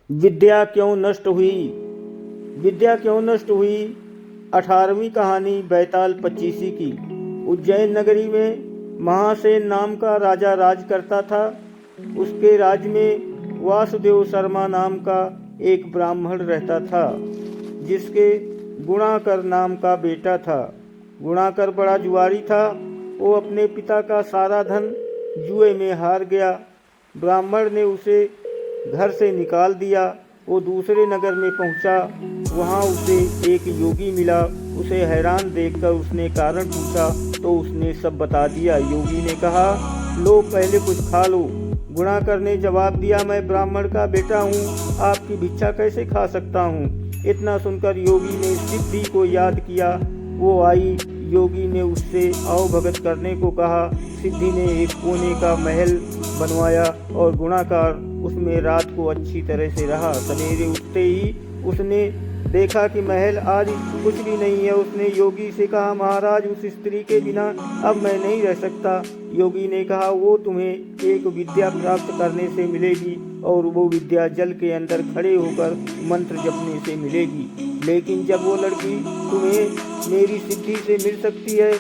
विद्या क्यों नष्ट हुई? विद्या क्यों नष्ट हुई? 18वीं कहानी बैताल पच्चीसी की। उज्जैन नगरी में महासेन नाम का राजा राज करता था। उसके राज्य में वासुदेव शर्मा नाम का एक ब्राह्मण रहता था, जिसके गुणाकर नाम का बेटा था। गुणाकर बड़ा जुआरी था। वो अपने पिता का सारा धन जुए में हार गया। ब्राह्मण ने उसे घर से निकाल दिया। वो दूसरे नगर में पहुंचा। वहां उसे एक योगी मिला। उसे हैरान देखकर उसने कारण पूछा तो उसने सब बता दिया। योगी ने कहा, लो पहले कुछ खा लो। गुणाकर ने जवाब दिया, मैं ब्राह्मण का बेटा हूँ, आपकी भिक्षा कैसे खा सकता हूँ। इतना सुनकर योगी ने सिद्धि को याद किया। वो आई। योगी ने उससे आओ भगत करने को कहा। सिद्धि ने एक कोने का महल बनवाया और गुणाकर उसमें रात को अच्छी तरह से रहा। सवेरे उठते ही उसने देखा कि महल आज कुछ भी नहीं है। उसने योगी से कहा, महाराज, उस स्त्री के बिना अब मैं नहीं रह सकता। योगी ने कहा, वो तुम्हें एक विद्या प्राप्त करने से मिलेगी और वो विद्या जल के अंदर खड़े होकर मंत्र जपने से मिलेगी। लेकिन जब वो लड़की तुम्हें मेरी सिद्धि से मिल सकती है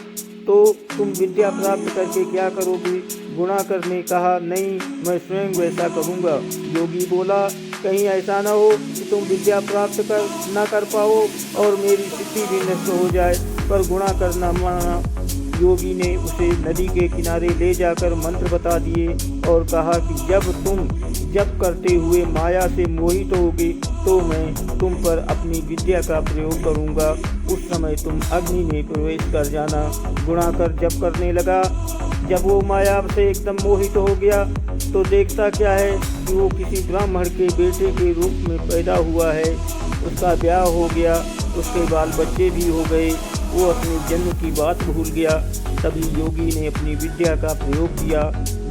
तो तुम विद्या प्राप्त करके क्या करोगे? गुणाकर ने कहा, नहीं, मैं स्वयं वैसा करूँगा। योगी बोला, कहीं ऐसा न हो कि तुम विद्या प्राप्त न कर पाओ और मेरी सिद्धि भी नष्ट हो जाए। पर गुणाकर न माना। योगी ने उसे नदी के किनारे ले जाकर मंत्र बता दिए और कहा कि जब तुम जप करते हुए माया से मोहित होगे तो मैं तुम पर अपनी विद्या का प्रयोग करूंगा। उस समय तुम अग्नि में प्रवेश कर जाना। गुणाकर जप करने लगा। जब वो माया से एकदम मोहित हो गया तो देखता क्या है कि वो किसी ब्राह्मण के बेटे के रूप में पैदा हुआ है। उसका ब्याह हो गया, उसके बाल बच्चे भी हो गए। वो अपने जन्म की बात भूल गया। तभी योगी ने अपनी विद्या का प्रयोग किया।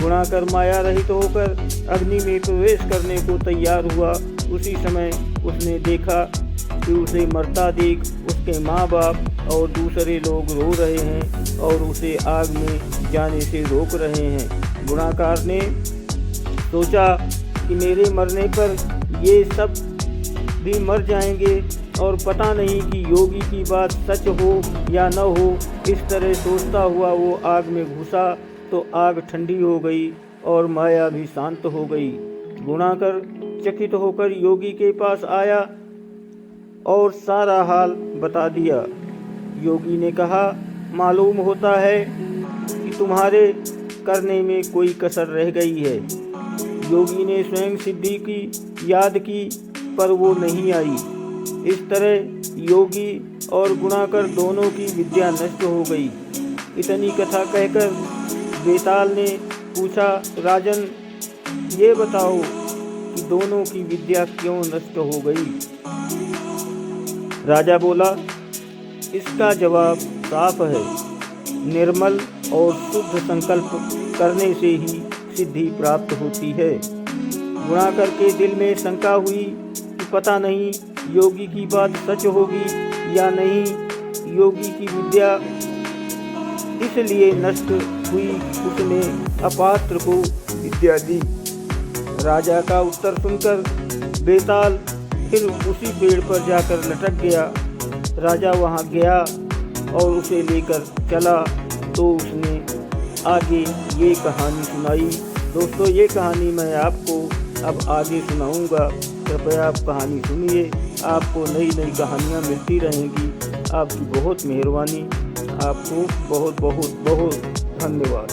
गुणाकर माया रहित होकर अग्नि में प्रवेश करने को तैयार हुआ। उसी समय उसने देखा कि उसे मरता देख उसके माँ बाप और दूसरे लोग रो रहे हैं और उसे आग में जाने से रोक रहे हैं। गुणाकर ने सोचा कि मेरे मरने पर ये सब भी मर जाएंगे और पता नहीं कि योगी की बात सच हो या न हो। इस तरह सोचता हुआ वो आग में घुसा तो आग ठंडी हो गई और माया भी शांत हो गई। गुणाकर चकित होकर योगी के पास आया और सारा हाल बता दिया। योगी ने कहा, मालूम होता है कि तुम्हारे करने में कोई कसर रह गई है। योगी ने स्वयं सिद्धि की याद की पर वो नहीं आई। इस तरह योगी और गुणाकर दोनों की विद्या नष्ट हो गई। इतनी कथा कहकर बेताल ने पूछा, राजन, ये बताओ कि दोनों की विद्या क्यों नष्ट हो गई? राजा बोला, इसका जवाब साफ है। निर्मल और शुद्ध संकल्प करने से ही सिद्धि प्राप्त होती है। गुणाकर के दिल में शंका हुई कि पता नहीं योगी की बात सच होगी या नहीं। योगी की विद्या इसलिए नष्ट हुई, उसने अपात्र को विद्या दी। राजा का उत्तर सुनकर बेताल फिर उसी पेड़ पर जाकर लटक गया। राजा वहां गया और उसे लेकर चला तो उसने आगे ये कहानी सुनाई। दोस्तों, ये कहानी मैं आपको अब आगे सुनाऊंगा। कृपया आप कहानी सुनिए। आपको नई नई कहानियाँ मिलती रहेंगी। आपकी बहुत मेहरबानी। आपको बहुत बहुत बहुत धन्यवाद।